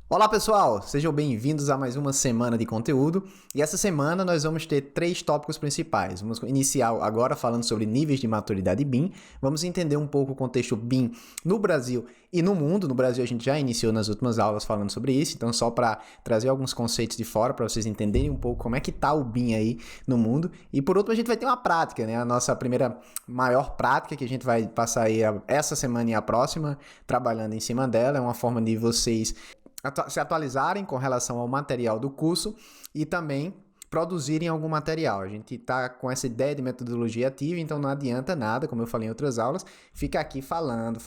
Olá pessoal, sejam bem-vindos a mais uma semana de conteúdo e essa semana nós vamos ter 3 tópicos principais. Vamos iniciar agora falando sobre níveis de maturidade BIM, vamos entender um pouco o contexto BIM no Brasil e no mundo. No Brasil a gente já iniciou nas últimas aulas falando sobre isso, então só para trazer alguns conceitos de fora para vocês entenderem um pouco como é que está o BIM aí no mundo. E por último a gente vai ter uma prática, né? A nossa primeira maior prática que a gente vai passar aí essa semana e a próxima trabalhando em cima dela, é uma forma de vocês se atualizarem com relação ao material do curso e também produzirem algum material. A gente está com essa ideia de metodologia ativa, então não adianta nada, como eu falei em outras aulas, fica aqui falando,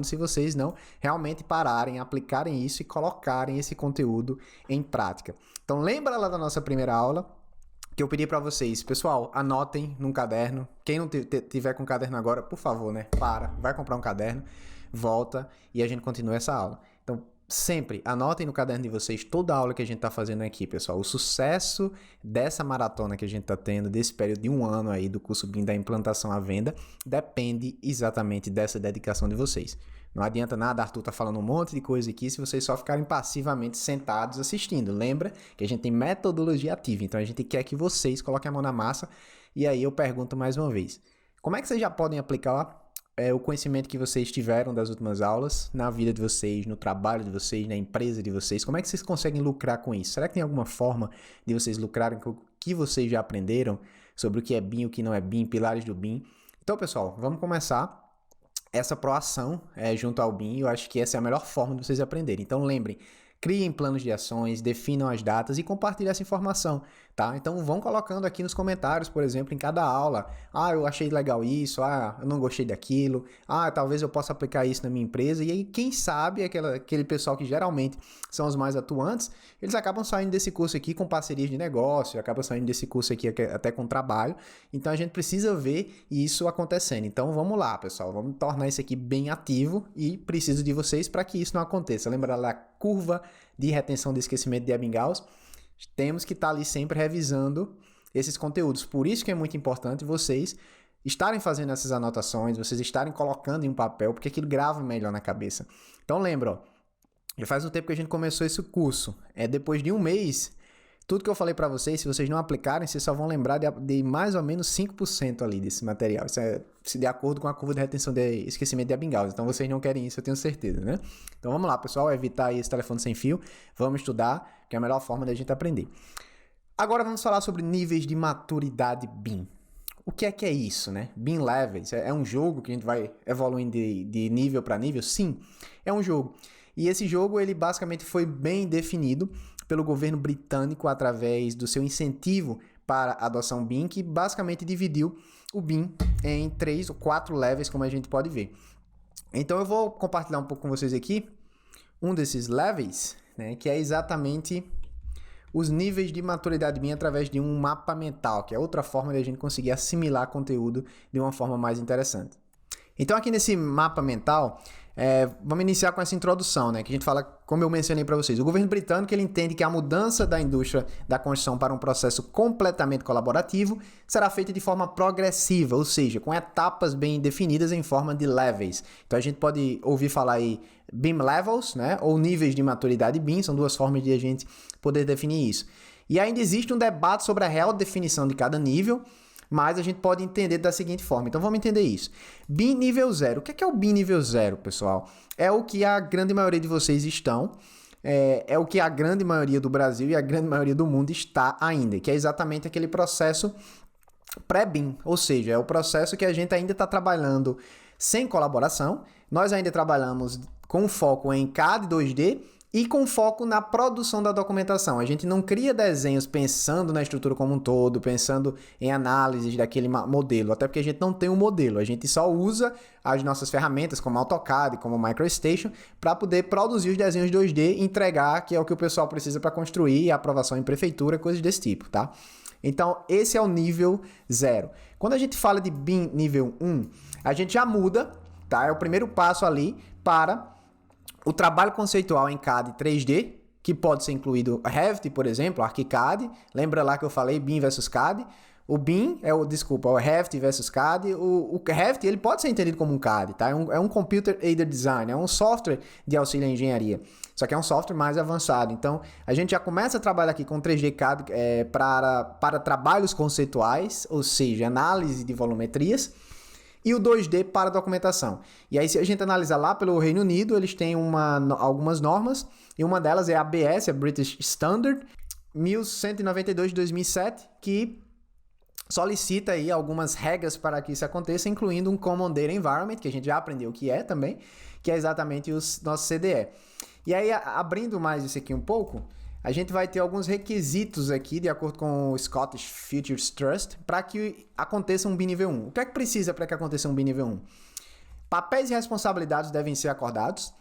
se vocês não realmente pararem, aplicarem isso e colocarem esse conteúdo em prática. Então lembra lá da nossa primeira aula, que eu pedi para vocês, pessoal, anotem num caderno. Quem não tiver com caderno agora, por favor, né? Vai comprar um caderno, volta e a gente continua essa aula. Então, sempre anotem no caderno de vocês toda a aula que a gente está fazendo aqui, pessoal. O sucesso dessa maratona que a gente está tendo, desse período de 1 ano aí do curso BIM da implantação à venda, depende exatamente dessa dedicação de vocês. Não adianta nada, Arthur tá falando um monte de coisa aqui se vocês só ficarem passivamente sentados assistindo. Lembra que a gente tem metodologia ativa, então a gente quer que vocês coloquem a mão na massa. E aí eu pergunto mais uma vez, como é que vocês já podem aplicar o conhecimento que vocês tiveram das últimas aulas na vida de vocês, no trabalho de vocês, na empresa de vocês? Como é que vocês conseguem lucrar com isso? Será que tem alguma forma de vocês lucrarem com o que vocês já aprenderam sobre o que é BIM, o que não é BIM, pilares do BIM? Então, pessoal, vamos começar essa proação junto ao BIM. Eu acho que essa é a melhor forma de vocês aprenderem. Então, lembrem, criem planos de ações, definam as datas e compartilhem essa informação, tá? Então vão colocando aqui nos comentários, por exemplo, em cada aula. Eu achei legal isso, eu não gostei daquilo, talvez eu possa aplicar isso na minha empresa. E aí, quem sabe, aquele pessoal que geralmente são os mais atuantes, eles acabam saindo desse curso aqui com parcerias de negócio, acabam saindo desse curso aqui até com trabalho. Então a gente precisa ver isso acontecendo. Então vamos lá, pessoal, vamos tornar isso aqui bem ativo e preciso de vocês para que isso não aconteça. Lembra lá, curva de retenção de esquecimento de Ebbinghaus, temos que estar ali sempre revisando esses conteúdos. Por isso que é muito importante vocês estarem fazendo essas anotações, vocês estarem colocando em um papel, porque aquilo grava melhor na cabeça. Então lembra, já faz um tempo que a gente começou esse curso. Depois de 1 mês, tudo que eu falei para vocês, se vocês não aplicarem, vocês só vão lembrar de mais ou menos 5% ali desse material. Isso é de acordo com a curva de retenção de esquecimento de Ebbinghaus. Então vocês não querem isso, eu tenho certeza, né? Então vamos lá, pessoal, evitar aí esse telefone sem fio. Vamos estudar, que é a melhor forma da gente aprender. Agora vamos falar sobre níveis de maturidade BIM. O que é isso, né? BIM Levels é um jogo que a gente vai evoluindo de nível para nível? Sim, é um jogo. E esse jogo, ele basicamente foi bem definido pelo governo britânico através do seu incentivo para a adoção BIM, que basicamente dividiu o BIM em 3 ou 4 levels, como a gente pode ver. Então eu vou compartilhar um pouco com vocês aqui um desses levels, né, que é exatamente os níveis de maturidade BIM através de um mapa mental, que é outra forma de a gente conseguir assimilar conteúdo de uma forma mais interessante. Então aqui nesse mapa mental, vamos iniciar com essa introdução, né? Que a gente fala, como eu mencionei para vocês, o governo britânico ele entende que a mudança da indústria da construção para um processo completamente colaborativo será feita de forma progressiva, ou seja, com etapas bem definidas em forma de levels. Então a gente pode ouvir falar aí BIM levels, né? Ou níveis de maturidade BIM, são 2 formas de a gente poder definir isso. E ainda existe um debate sobre a real definição de cada nível, mas a gente pode entender da seguinte forma. Então vamos entender isso. BIM nível 0. O que é o BIM nível 0, pessoal? É o que a grande maioria de vocês estão, é o que a grande maioria do Brasil e a grande maioria do mundo está ainda, que é exatamente aquele processo pré-BIM, ou seja, é o processo que a gente ainda está trabalhando sem colaboração, nós ainda trabalhamos com foco em CAD 2D, e com foco na produção da documentação. A gente não cria desenhos pensando na estrutura como um todo, pensando em análises daquele modelo, até porque a gente não tem um modelo, a gente só usa as nossas ferramentas como AutoCAD, como MicroStation, para poder produzir os desenhos 2D e entregar, que é o que o pessoal precisa para construir, aprovação em prefeitura, coisas desse tipo, tá? Então, esse é o nível 0. Quando a gente fala de BIM nível 1, a gente já muda, tá? É o primeiro passo ali para o trabalho conceitual em CAD 3D, que pode ser incluído Revit, por exemplo, ArchiCAD. Lembra lá que eu falei BIM versus CAD? O BIM o Revit versus CAD. O Revit, ele pode ser entendido como um CAD, tá? É um Computer Aided Design, é um software de auxílio à engenharia. Só que é um software mais avançado. Então, a gente já começa a trabalhar aqui com 3D CAD para trabalhos conceituais, ou seja, análise de volumetrias, e o 2D para documentação. E aí, se a gente analisar lá pelo Reino Unido, eles têm algumas normas, e uma delas é a ABS, a British Standard, 1192 de 2007, que solicita aí algumas regras para que isso aconteça, incluindo um Common Data Environment, que a gente já aprendeu o que é também, que é exatamente o nosso CDE. E aí, abrindo mais isso aqui um pouco, a gente vai ter alguns requisitos aqui, de acordo com o Scottish Futures Trust, para que aconteça um BIM nível 1. O que é que precisa para que aconteça um BIM nível 1? Papéis e responsabilidades devem ser acordados,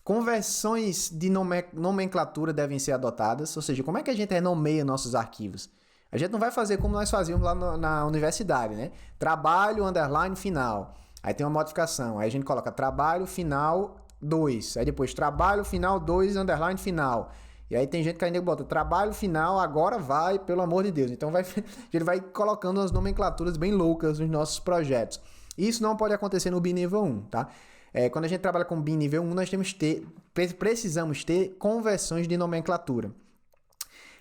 conversões de nomenclatura devem ser adotadas, ou seja, como é que a gente renomeia nossos arquivos? A gente não vai fazer como nós fazíamos lá na universidade, né? Trabalho, underline, final. Aí tem uma modificação. Aí a gente coloca trabalho, final, 2. Aí depois trabalho, final, 2, underline, final. E aí tem gente que ainda bota trabalho, final, agora vai, pelo amor de Deus. Então a gente vai colocando umas nomenclaturas bem loucas nos nossos projetos. Isso não pode acontecer no BIM nível 1, tá? Quando a gente trabalha com BIM nível 1, nós precisamos ter conversões de nomenclatura.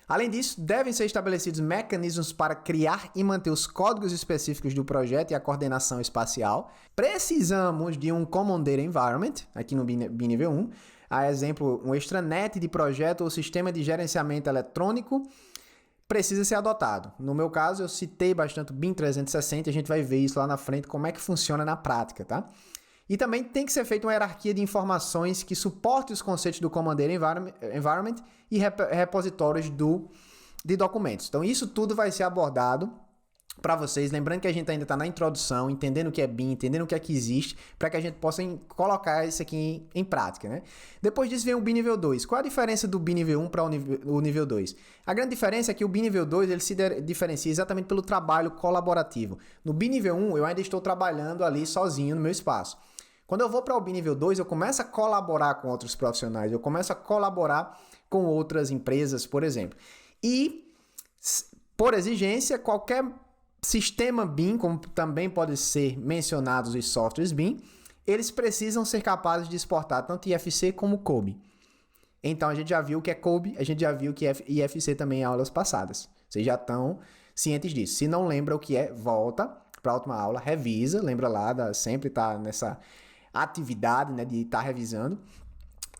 Além disso, devem ser estabelecidos mecanismos para criar e manter os códigos específicos do projeto e a coordenação espacial. Precisamos de um Common Data Environment, aqui no BIM nível 1. A exemplo, um extranet de projeto ou sistema de gerenciamento eletrônico precisa ser adotado. No meu caso, eu citei bastante o BIM 360, a gente vai ver isso lá na frente, como é que funciona na prática, tá? E também tem que ser feita uma hierarquia de informações que suporte os conceitos do Common Data Environment e repositórios de documentos. Então, isso tudo vai ser abordado para vocês. Lembrando que a gente ainda está na introdução, entendendo o que é BIM, entendendo o que é que existe, para que a gente possa colocar isso aqui em prática, né? Depois disso vem o BIM nível 2. Qual a diferença do BIM nível 1 para o nível 2? A grande diferença é que o BIM nível 2 ele se diferencia exatamente pelo trabalho colaborativo. No BIM nível 1, eu ainda estou trabalhando ali sozinho no meu espaço. Quando eu vou para o BIM nível 2, eu começo a colaborar com outros profissionais, eu começo a colaborar com outras empresas, por exemplo. E, por exigência, qualquer sistema BIM, como também pode ser mencionados os softwares BIM, eles precisam ser capazes de exportar tanto IFC como COBie. Então, a gente já viu o que é COBie, a gente já viu o que é IFC também em aulas passadas. Vocês já estão cientes disso. Se não lembra o que é, volta para a última aula, revisa, lembra lá, sempre está nessa atividade, né, de estar revisando.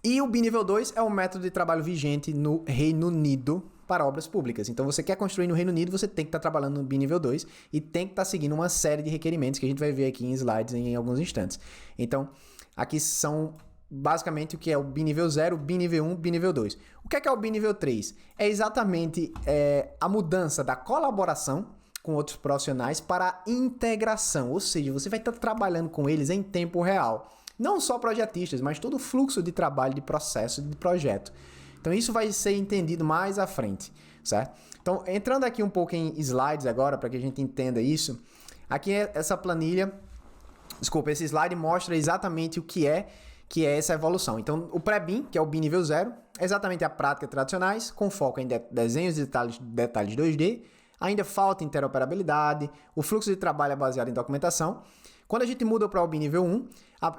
E o BIM nível 2 é um método de trabalho vigente no Reino Unido para obras públicas. Então, você quer construir no Reino Unido, você tem que estar trabalhando no BIM nível 2 e tem que estar seguindo uma série de requerimentos que a gente vai ver aqui em slides em alguns instantes. Então, aqui são basicamente o que é o BIM nível 0, BIM nível 1, BIM nível 2. O que é o BIM nível 3? É exatamente a mudança da colaboração com outros profissionais para a integração, ou seja, você vai estar trabalhando com eles em tempo real. Não só projetistas, mas todo o fluxo de trabalho, de processo, de projeto. Então isso vai ser entendido mais à frente, certo? Então, entrando aqui um pouco em slides agora, para que a gente entenda isso, aqui essa planilha, esse slide mostra exatamente o que é essa evolução. Então, o pré-BIM, que é o BIM nível 0, é exatamente a prática tradicionais, com foco em desenhos e detalhes 2D, ainda falta interoperabilidade, o fluxo de trabalho é baseado em documentação. Quando a gente muda para o BIM nível 1,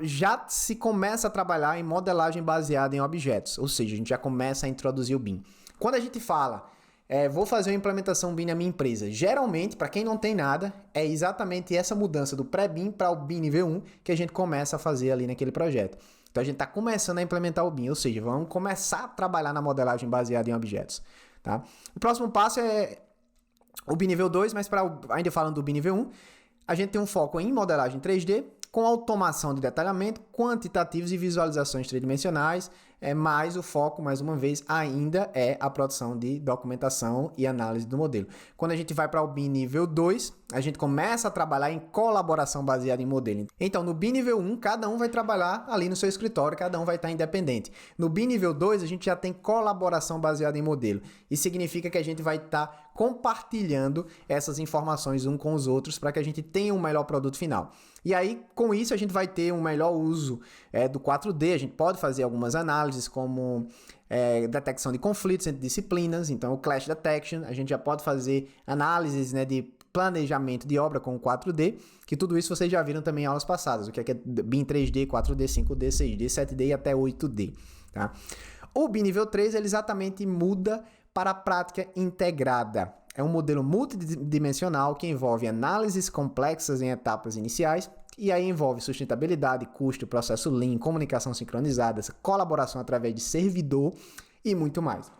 já se começa a trabalhar em modelagem baseada em objetos, ou seja, a gente já começa a introduzir o BIM. Quando a gente fala, vou fazer uma implementação BIM na minha empresa, geralmente, para quem não tem nada, é exatamente essa mudança do pré-BIM para o BIM nível 1 que a gente começa a fazer ali naquele projeto. Então a gente está começando a implementar o BIM, ou seja, vamos começar a trabalhar na modelagem baseada em objetos. Tá? O próximo passo é o BIM nível 2, mas ainda falando do BIM nível 1, a gente tem um foco em modelagem 3D, com automação de detalhamento, quantitativos e visualizações tridimensionais, mas o foco, mais uma vez, ainda é a produção de documentação e análise do modelo. Quando a gente vai para o BIM nível 2, a gente começa a trabalhar em colaboração baseada em modelo. Então, no BIM nível 1, cada um vai trabalhar ali no seu escritório, cada um vai estar independente. No BIM nível 2, a gente já tem colaboração baseada em modelo. Isso significa que a gente vai estar compartilhando essas informações um com os outros para que a gente tenha um melhor produto final. E aí, com isso, a gente vai ter um melhor uso do 4D. A gente pode fazer algumas análises como detecção de conflitos entre disciplinas. Então, o Clash Detection. A gente já pode fazer análises, né, de planejamento de obra com 4D, que tudo isso vocês já viram também em aulas passadas, o que é BIM 3D, 4D, 5D, 6D, 7D e até 8D. Tá? O BIM nível 3 ele exatamente muda para a prática integrada. É um modelo multidimensional que envolve análises complexas em etapas iniciais, e aí envolve sustentabilidade, custo, processo Lean, comunicação sincronizada, colaboração através de servidor e muito mais.